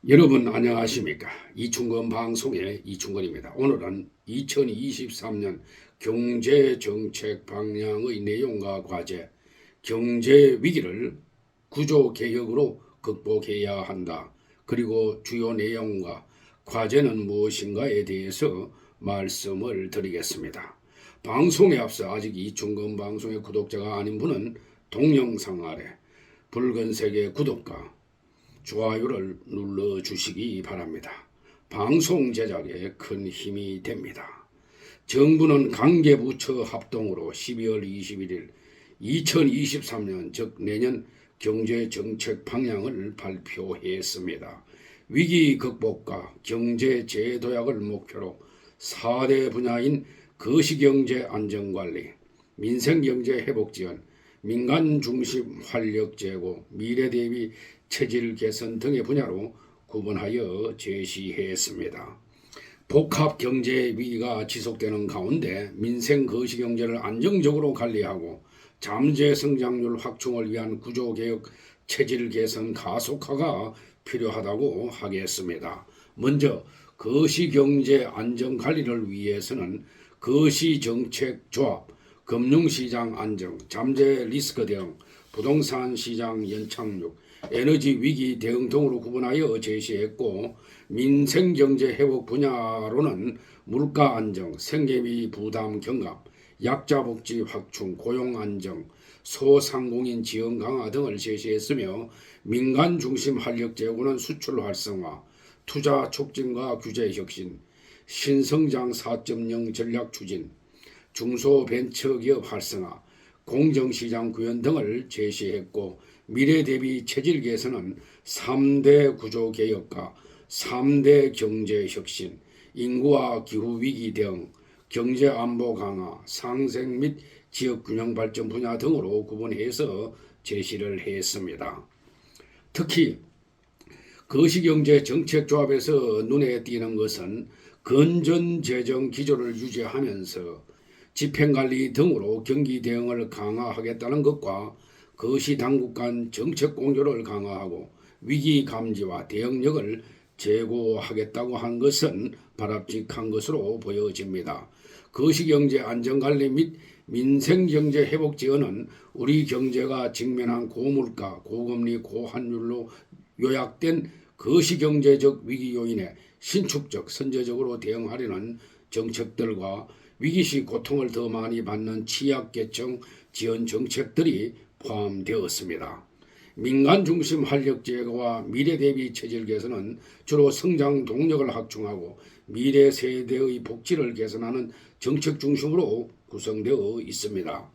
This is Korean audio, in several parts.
여러분 안녕하십니까? 이충건 방송의 이충건입니다. 오늘은 2023년 경제정책 방향의 내용과 과제, 경제 위기를 구조개혁으로 극복해야 한다. 그리고 주요 내용과 과제는 무엇인가에 대해서 말씀을 드리겠습니다. 방송에 앞서 아직 이충건 방송의 구독자가 아닌 분은 동영상 아래 붉은색의 구독과 좋아요를 눌러주시기 바랍니다. 방송 제작에 큰 힘이 됩니다. 정부는 관계부처 합동으로 12월 21일 2023년 즉 내년 경제정책 방향을 발표했습니다. 위기 극복과 경제 재도약을 목표로 4대 분야인 거시경제 안정관리, 민생경제 회복지원, 민간중심 활력 제고, 미래대비 체질 개선 등의 분야로 구분하여 제시했습니다. 복합 경제 위기가 지속되는 가운데 민생 거시경제를 안정적으로 관리하고 잠재 성장률 확충을 위한 구조개혁 체질 개선 가속화가 필요하다고 하겠습니다. 먼저 거시경제 안정관리를 위해서는 거시정책조합, 금융시장 안정, 잠재 리스크 대응, 부동산 시장 연착륙, 에너지 위기 대응 등으로 구분하여 제시했고, 민생경제 회복 분야로는 물가 안정, 생계비 부담 경감, 약자 복지 확충, 고용 안정, 소상공인 지원 강화 등을 제시했으며, 민간 중심 활력 제고는 수출 활성화, 투자 촉진과 규제 혁신, 신성장 4.0 전략 추진, 중소벤처기업 활성화, 공정시장 구현 등을 제시했고, 미래 대비 체질 개선은 3대 구조개혁과 3대 경제혁신, 인구와 기후위기 대응, 경제안보 강화, 상생 및 지역균형 발전 분야 등으로 구분해서 제시를 했습니다. 특히 거시경제 정책조합에서 눈에 띄는 것은 건전재정 기조를 유지하면서 집행관리 등으로 경기 대응을 강화하겠다는 것과 거시당국 간 정책 공조를 강화하고 위기 감지와 대응력을 제고하겠다고 한 것은 바람직한 것으로 보여집니다. 거시경제 안정관리 및 민생경제 회복 지원은 우리 경제가 직면한 고물가, 고금리, 고환율로 요약된 거시경제적 위기 요인에 신축적, 선제적으로 대응하려는 정책들과 위기시 고통을 더 많이 받는 취약계층 지원 정책들이 포함되었습니다. 민간 중심 활력 제고와 미래 대비 체질 개선은 주로 성장 동력을 확충하고 미래 세대의 복지를 개선하는 정책 중심으로 구성되어 있습니다.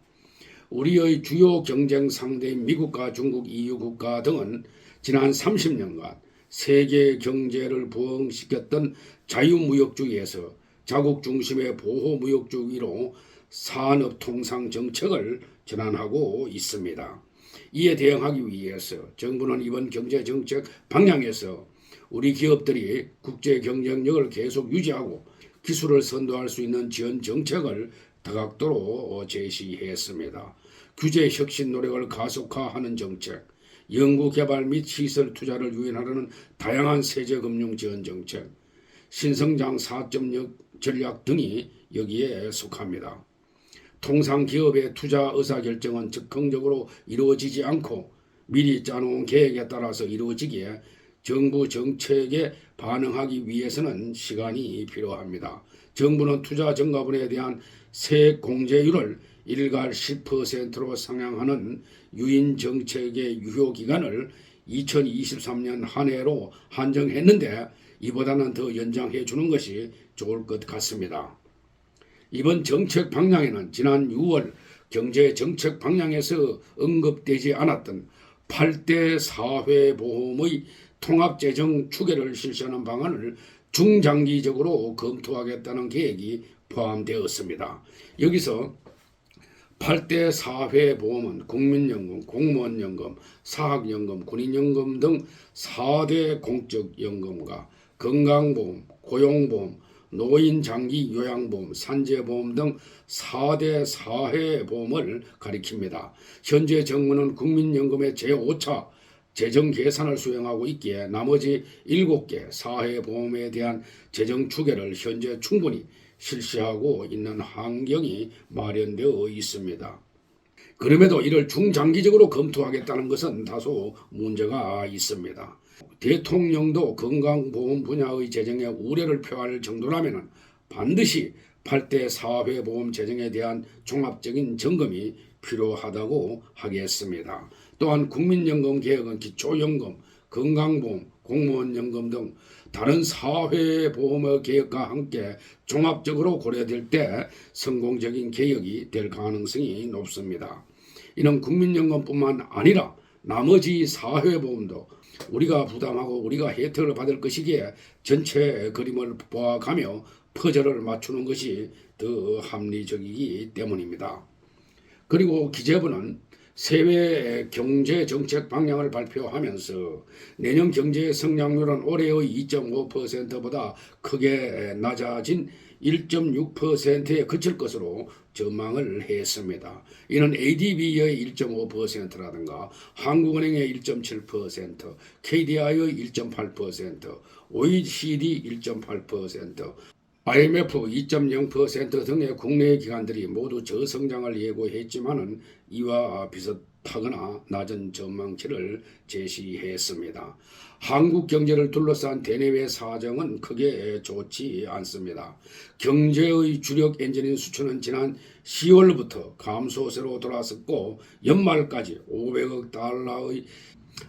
우리의 주요 경쟁 상대인 미국과 중국, EU 국가 등은 지난 30년간 세계 경제를 부흥시켰던 자유무역주의에서 자국 중심의 보호무역주의로 산업통상정책을 전환하고 있습니다. 이에 대응하기 위해서 정부는 이번 경제정책 방향에서 우리 기업들이 국제 경쟁력을 계속 유지하고 기술을 선도할 수 있는 지원 정책을 다각도로 제시했습니다. 규제 혁신 노력을 가속화하는 정책, 연구개발 및 시설 투자를 유인하려는 다양한 세제금융 지원 정책, 신성장 4.0 전략 등이 여기에 속합니다. 통상 기업의 투자 의사결정은 즉흥적으로 이루어지지 않고 미리 짜놓은 계획에 따라서 이루어지기에 정부 정책에 반응하기 위해서는 시간이 필요합니다. 정부는 투자 증가분에 대한 세액 공제율을 일괄 10%로 상향하는 유인 정책의 유효 기간을 2023년 한 해로 한정했는데 이보다는 더 연장해 주는 것이 좋을 것 같습니다. 이번 정책 방향에는 지난 6월 경제정책 방향에서 언급되지 않았던 8대 사회보험의 통합재정 추계를 실시하는 방안을 중장기적으로 검토하겠다는 계획이 포함되었습니다. 여기서 8대 사회보험은 국민연금, 공무원연금, 사학연금, 군인연금 등 4대 공적연금과 건강보험, 고용보험, 노인장기 요양보험, 산재보험 등 4대 사회보험을 가리킵니다. 현재 정부는 국민연금의 제5차 재정 계산을 수행하고 있기에 나머지 7개 사회보험에 대한 재정 추계를 현재 충분히 실시하고 있는 환경이 마련되어 있습니다. 그럼에도 이를 중장기적으로 검토하겠다는 것은 다소 문제가 있습니다. 대통령도 건강보험 분야의 재정에 우려를 표할 정도라면 반드시 8대 사회보험 재정에 대한 종합적인 점검이 필요하다고 하겠습니다. 또한 국민연금 개혁은 기초연금, 건강보험, 공무원연금 등 다른 사회보험의 개혁과 함께 종합적으로 고려될 때 성공적인 개혁이 될 가능성이 높습니다. 이는 국민연금뿐만 아니라 나머지 사회보험도 우리가 부담하고 우리가 혜택을 받을 것이기에 전체 그림을 보아가며 퍼즐을 맞추는 것이 더 합리적이기 때문입니다. 그리고 기재부는 세계 경제 정책 방향을 발표하면서 내년 경제 성장률은 올해의 2.5%보다 크게 낮아진 1.6%에 그칠 것으로 전망을 했습니다. 이는 ADB의 1.5%라든가 한국은행의 1.7%, KDI의 1.8%, OECD 1.8%, IMF 2.0% 등의 국내 기관들이 모두 저성장을 예고했지만은 이와 비슷하거나 낮은 전망치를 제시했습니다. 한국 경제를 둘러싼 대내외 사정은 크게 좋지 않습니다. 경제의 주력 엔진인 수출은 지난 10월부터 감소세로 돌아섰고 연말까지 500억 달러의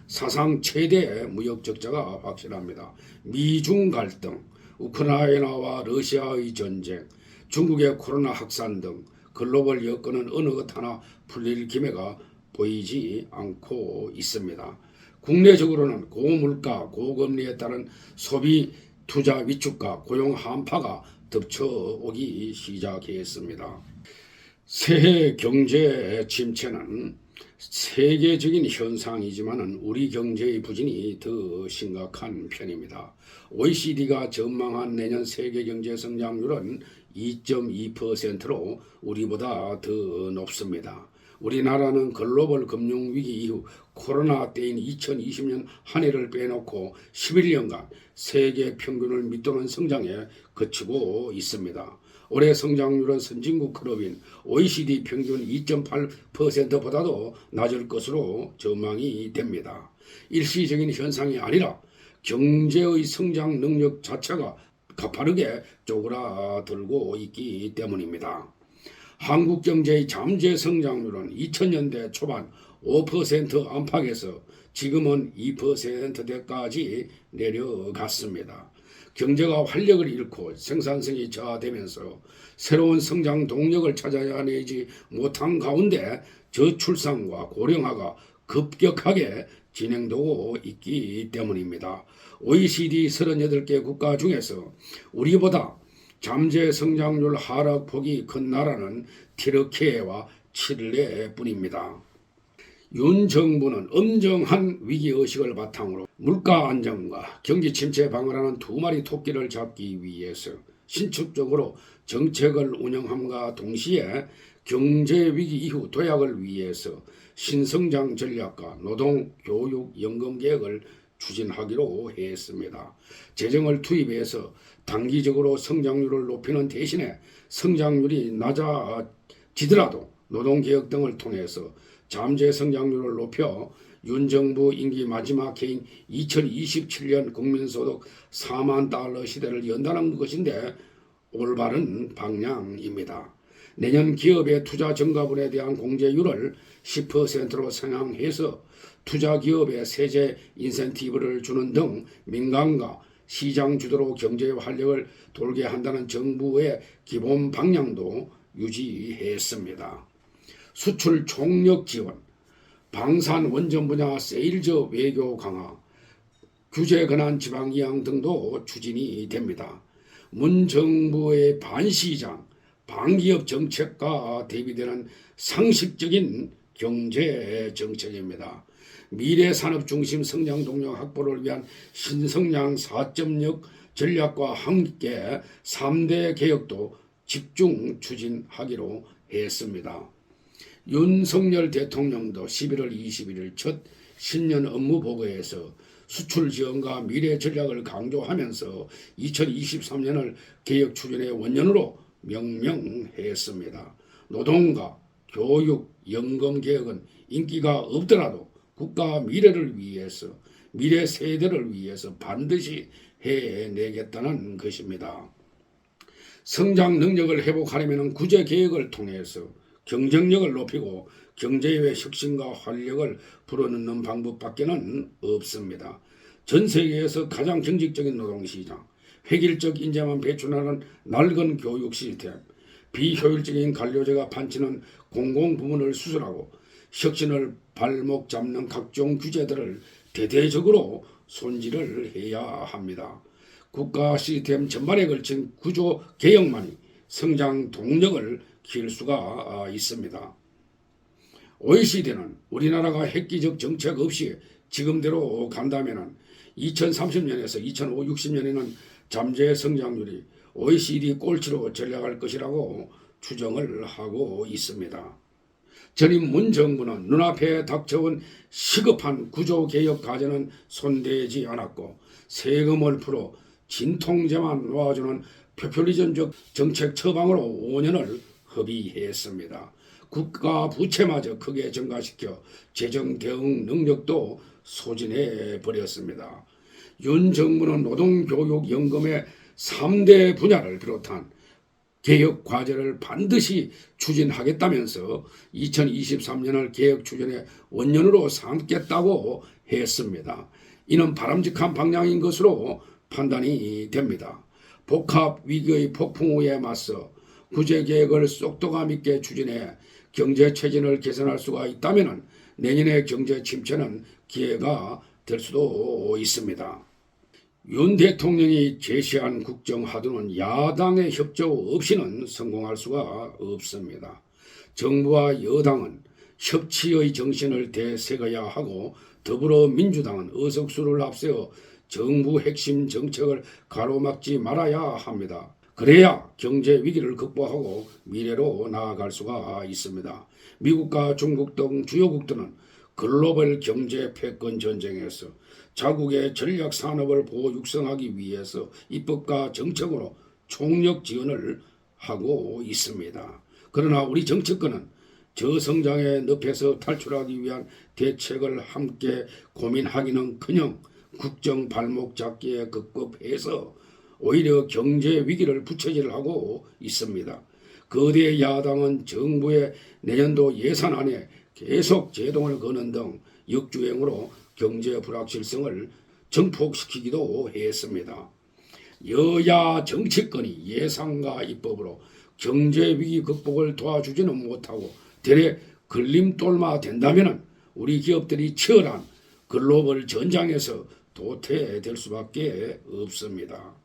사상 최대 무역 적자가 확실합니다. 미중 갈등, 우크라이나와 러시아의 전쟁, 중국의 코로나 확산 등 글로벌 여건은 어느 것 하나 풀릴 기미가 보이지 않고 있습니다. 국내적으로는 고물가, 고금리에 따른 소비 투자 위축과 고용 한파가 덮쳐오기 시작했습니다. 새해 경제 침체는 세계적인 현상이지만 우리 경제의 부진이 더 심각한 편입니다. OECD가 전망한 내년 세계 경제 성장률은 2.2%로 우리보다 더 높습니다. 우리나라는 글로벌 금융위기 이후 코로나 때인 2020년 한 해를 빼놓고 11년간 세계 평균을 밑도는 성장에 그치고 있습니다. 올해 성장률은 선진국 클럽인 OECD 평균 2.8%보다도 낮을 것으로 전망이 됩니다. 일시적인 현상이 아니라 경제의 성장 능력 자체가 가파르게 쪼그라들고 있기 때문입니다. 한국 경제의 잠재 성장률은 2000년대 초반 5% 안팎에서 지금은 2%대까지 내려갔습니다. 경제가 활력을 잃고 생산성이 저하되면서 새로운 성장 동력을 찾아내지 못한 가운데 저출산과 고령화가 급격하게 진행되고 있기 때문입니다. OECD 38개 국가 중에서 우리보다 잠재 성장률 하락폭이 큰 나라는 티르키예와 칠레뿐입니다. 윤 정부는 엄정한 위기의식을 바탕으로 물가 안정과 경기 침체 방어라는 두 마리 토끼를 잡기 위해서 신축적으로 정책을 운영함과 동시에 경제 위기 이후 도약을 위해서 신성장 전략과 노동, 교육, 연금 계획을 추진하기로 했습니다. 재정을 투입해서 단기적으로 성장률을 높이는 대신에 성장률이 낮아지더라도 노동개혁 등을 통해서 잠재 성장률을 높여 윤 정부 임기 마지막 해인 2027년 국민소득 4만 달러 시대를 연다는 것인데 올바른 방향입니다. 내년 기업의 투자 증가분에 대한 공제율을 10%로 상향해서 투자 기업에 세제 인센티브를 주는 등 민간과 시장 주도로 경제 활력을 돌게 한다는 정부의 기본 방향도 유지했습니다. 수출 총력 지원, 방산 원전 분야 세일즈 외교 강화, 규제 권한 지방 이양 등도 추진이 됩니다. 문 정부의 반시장, 반기업 정책과 대비되는 상식적인 경제 정책입니다. 미래 산업 중심 성장 동력 확보를 위한 신성장 4.0 전략과 함께 3대 개혁도 집중 추진하기로 했습니다. 윤석열 대통령도 11월 21일 첫 신년 업무 보고에서 수출 지원과 미래 전략을 강조하면서 2023년을 개혁 추진의 원년으로 명명했습니다. 노동과 교육, 연금 개혁은 인기가 없더라도 국가 미래를 위해서, 미래 세대를 위해서 반드시 해내겠다는 것입니다. 성장 능력을 회복하려면 구제 개혁을 통해서 경쟁력을 높이고 경제의 혁신과 활력을 불어넣는 방법밖에는 없습니다. 전 세계에서 가장 경직적인 노동시장, 획일적 인재만 배출하는 낡은 교육 시스템, 비효율적인 관료제가 판치는 공공부문을 수술하고 혁신을 발목 잡는 각종 규제들을 대대적으로 손질을 해야 합니다. 국가 시스템 전반에 걸친 구조 개혁만이 성장 동력을 키울 수가 있습니다. OECD는 우리나라가 획기적 정책 없이 지금대로 간다면 2030년에서 2060년에는 잠재 성장률이 OECD 꼴찌로 전락할 것이라고 추정을 하고 있습니다. 전임 문 정부는 눈앞에 닥쳐온 시급한 구조개혁 과제는 손대지 않았고 세금을 풀어 진통제만 놓아주는 포퓰리즘적 정책 처방으로 5년을 허비했습니다. 국가 부채마저 크게 증가시켜 재정 대응 능력도 소진해 버렸습니다. 윤 정부는 노동교육연금의 3대 분야를 비롯한 개혁 과제를 반드시 추진하겠다면서 2023년을 개혁 추진의 원년으로 삼겠다고 했습니다. 이는 바람직한 방향인 것으로 판단이 됩니다. 복합 위기의 폭풍 후에 맞서 구제 개혁을 속도감 있게 추진해 경제 체진을 개선할 수가 있다면 내년의 경제 침체는 기회가 될 수도 있습니다. 윤 대통령이 제시한 국정 화두는 야당의 협조 없이는 성공할 수가 없습니다. 정부와 여당은 협치의 정신을 되새겨야 하고 더불어민주당은 의석수를 앞세워 정부 핵심 정책을 가로막지 말아야 합니다. 그래야 경제 위기를 극복하고 미래로 나아갈 수가 있습니다. 미국과 중국 등 주요국들은 글로벌 경제 패권 전쟁에서 자국의 전략 산업을 보호 육성하기 위해서 입법과 정책으로 총력 지원을 하고 있습니다. 그러나 우리 정치권은 저성장의 늪에서 탈출하기 위한 대책을 함께 고민하기는커녕 국정 발목 잡기에 급급해서 오히려 경제 위기를 부채질하고 있습니다. 거대 야당은 정부의 내년도 예산안에 계속 제동을 거는 등 역주행으로 경제 불확실성을 증폭시키기도 했습니다. 여야 정치권이 예산과 입법으로 경제 위기 극복을 도와주지는 못하고 대래 걸림돌만 된다면 우리 기업들이 치열한 글로벌 전장에서 도태될 수밖에 없습니다.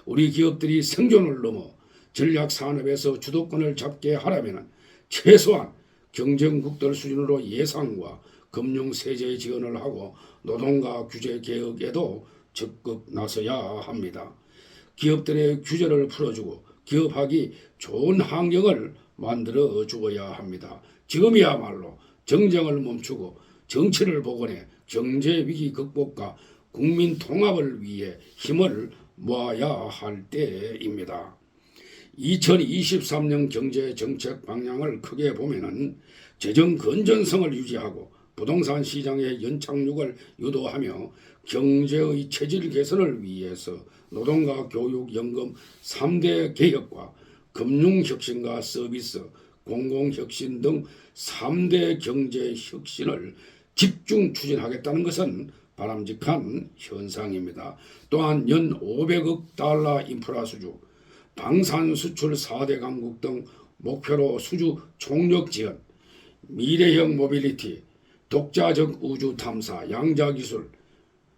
우리 기업들이 생존을 넘어 전략 산업에서 주도권을 잡게 하려면 최소한 경쟁국들 수준으로 예산과 금융 세제 지원을 하고 노동과 규제 개혁에도 적극 나서야 합니다. 기업들의 규제를 풀어주고 기업하기 좋은 환경을 만들어 주어야 합니다. 지금이야말로 정쟁을 멈추고 정치를 복원해 경제 위기 극복과 국민 통합을 위해 힘을 모아야 할 때입니다. 2023년 경제 정책 방향을 크게 보면은 재정 건전성을 유지하고 부동산 시장의 연착륙을 유도하며 경제의 체질 개선을 위해서 노동과 교육, 연금 3대 개혁과 금융혁신과 서비스, 공공혁신 등 3대 경제 혁신을 집중 추진하겠다는 것은 바람직한 현상입니다. 또한 연 500억 달러 인프라 수주, 방산 수출 4대 강국 등 목표로 수주 총력 지원, 미래형 모빌리티, 독자적 우주 탐사, 양자 기술,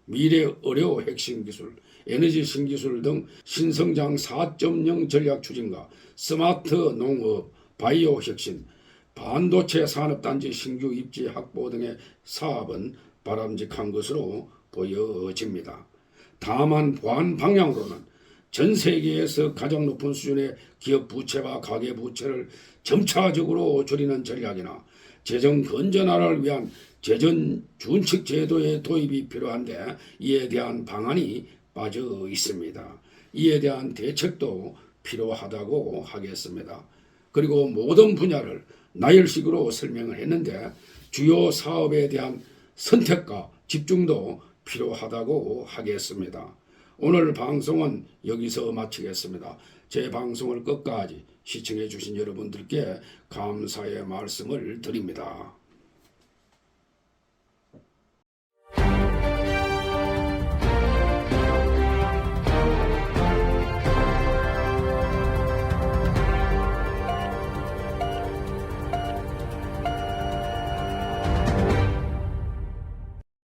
미래 의료 핵심 기술, 에너지 신기술 등 신성장 4.0 전략 추진과 스마트 농업, 바이오 혁신, 반도체 산업단지 신규 입지 확보 등의 사업은 바람직한 것으로 보여집니다. 다만 보안 방향으로는 전 세계에서 가장 높은 수준의 기업 부채와 가계 부채를 점차적으로 줄이는 전략이나 재정 건전화를 위한 재정 준칙 제도의 도입이 필요한데 이에 대한 방안이 빠져 있습니다. 이에 대한 대책도 필요하다고 하겠습니다. 그리고 모든 분야를 나열식으로 설명을 했는데 주요 사업에 대한 선택과 집중도 필요하다고 하겠습니다. 오늘 방송은 여기서 마치겠습니다. 제 방송을 끝까지 시청해 주신 여러분들께 감사의 말씀을 드립니다.